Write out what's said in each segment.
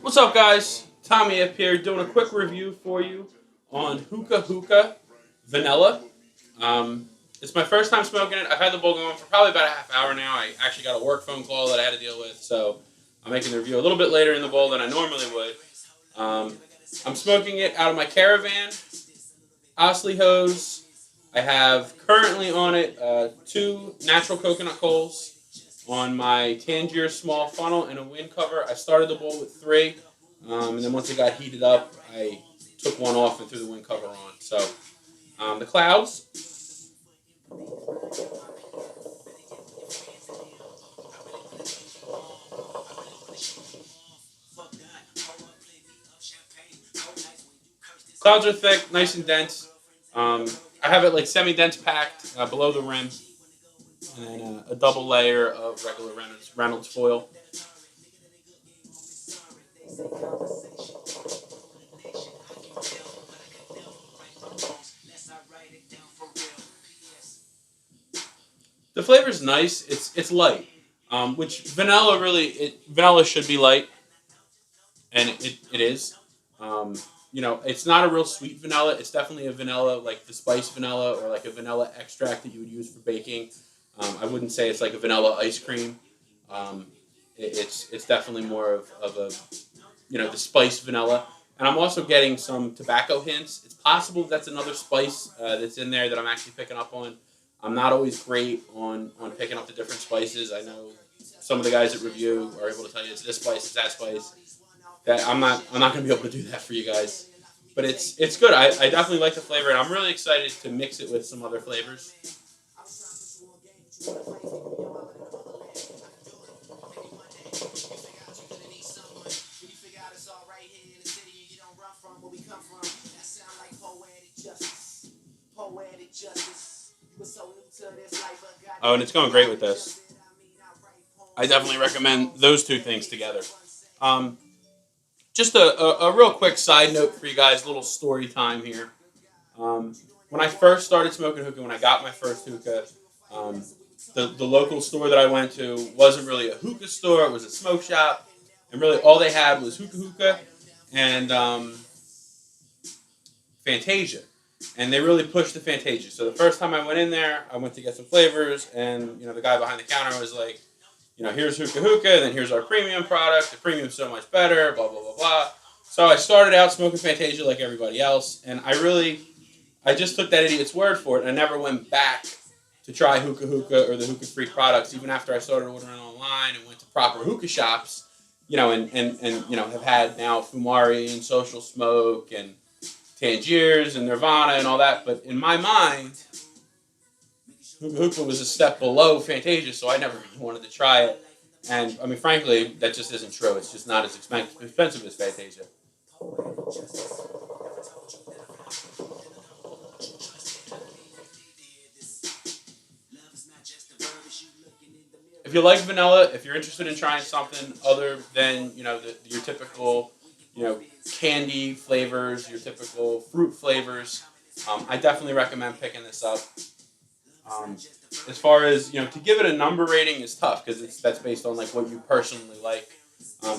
What's up, guys? Tommy up here doing a quick review for you on Hookah Vanilla. It's my first time smoking it. I've had the bowl going for probably about a half hour now. I actually got a work phone call that I had to deal with, so I'm making the review a little bit later in the bowl than I normally would. I'm smoking it out of my Caravan Osley hose. I have currently on it 2 natural coconut coals on my Tangier small funnel and a wind cover. I started the bowl with 3, and then once it got heated up, I took one off and threw the wind cover on. So the clouds. Clouds are thick, nice and dense. I have it like semi-dense packed below the rim, and then a double layer of regular Reynolds foil. The flavor's nice. It's light, which vanilla should be light, and it is. It's not a real sweet vanilla. It's definitely a vanilla, like the spice vanilla or like a vanilla extract that you would use for baking. I wouldn't say it's like a vanilla ice cream. It's definitely more of a the spice vanilla. And I'm also getting some tobacco hints. It's possible that's another spice that's in there that I'm actually picking up on. I'm not always great on picking up the different spices. I know some of the guys that review are able to tell you it's this spice, it's that spice. That I'm not going to be able to do that for you guys. But it's good. I definitely like the flavor, and I'm really excited to mix it with some other flavors. Oh, and it's going great with this. I definitely recommend those 2 things together. Just a real quick side note for you guys, a little story time here. When I first started smoking hookah, when I got my first hookah, the local store that I went to wasn't really a hookah store. It was a smoke shop. And really all they had was hookah and Fantasia. And they really pushed the Fantasia. So the first time I went in there, I went to get some flavors, and the guy behind the counter was like, here's hookah, then here's our premium product. The premium's so much better, blah, blah, blah, blah. So I started out smoking Fantasia like everybody else, and I just took that idiot's word for it, and I never went back to try hookah or the hookah-free products, even after I started ordering online and went to proper hookah shops, and have had now Fumari and Social Smoke and Tangiers and Nirvana and all that. But in my mind, Hookah was a step below Fantasia, so I never really wanted to try it. And, frankly, that just isn't true. It's just not as expensive as Fantasia. If you like vanilla, if you're interested in trying something other than, your typical, candy flavors, your typical fruit flavors, I definitely recommend picking this up. As far as, to give it a number rating is tough because that's based on like what you personally like.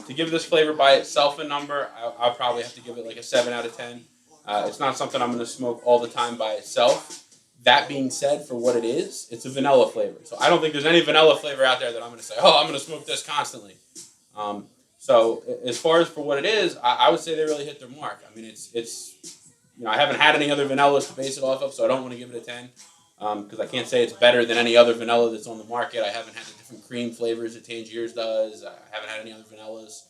To give this flavor by itself a number, I'll probably have to give it like a 7 out of 10. It's not something I'm going to smoke all the time by itself. That being said, for what it is, it's a vanilla flavor. So I don't think there's any vanilla flavor out there that I'm going to say, I'm going to smoke this constantly. So as far as for what it is, I would say they really hit their mark. It's I haven't had any other vanillas to base it off of, so I don't want to give it a 10. Because I can't say it's better than any other vanilla that's on the market. I haven't had the different cream flavors that Tangiers does. I haven't had any other vanillas.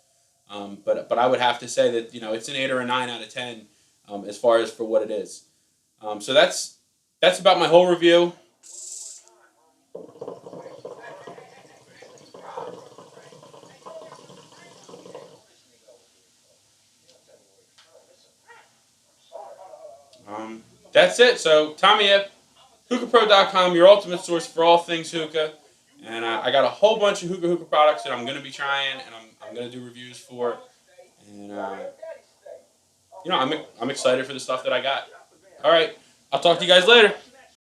But I would have to say that, it's an 8 or a 9 out of 10 as far as for what it is. So that's about my whole review. That's it. So, Tommy F. HookahPro.com, your ultimate source for all things hookah. And I got a whole bunch of hookah products that I'm going to be trying and I'm going to do reviews for. And, I'm excited for the stuff that I got. All right. I'll talk to you guys later.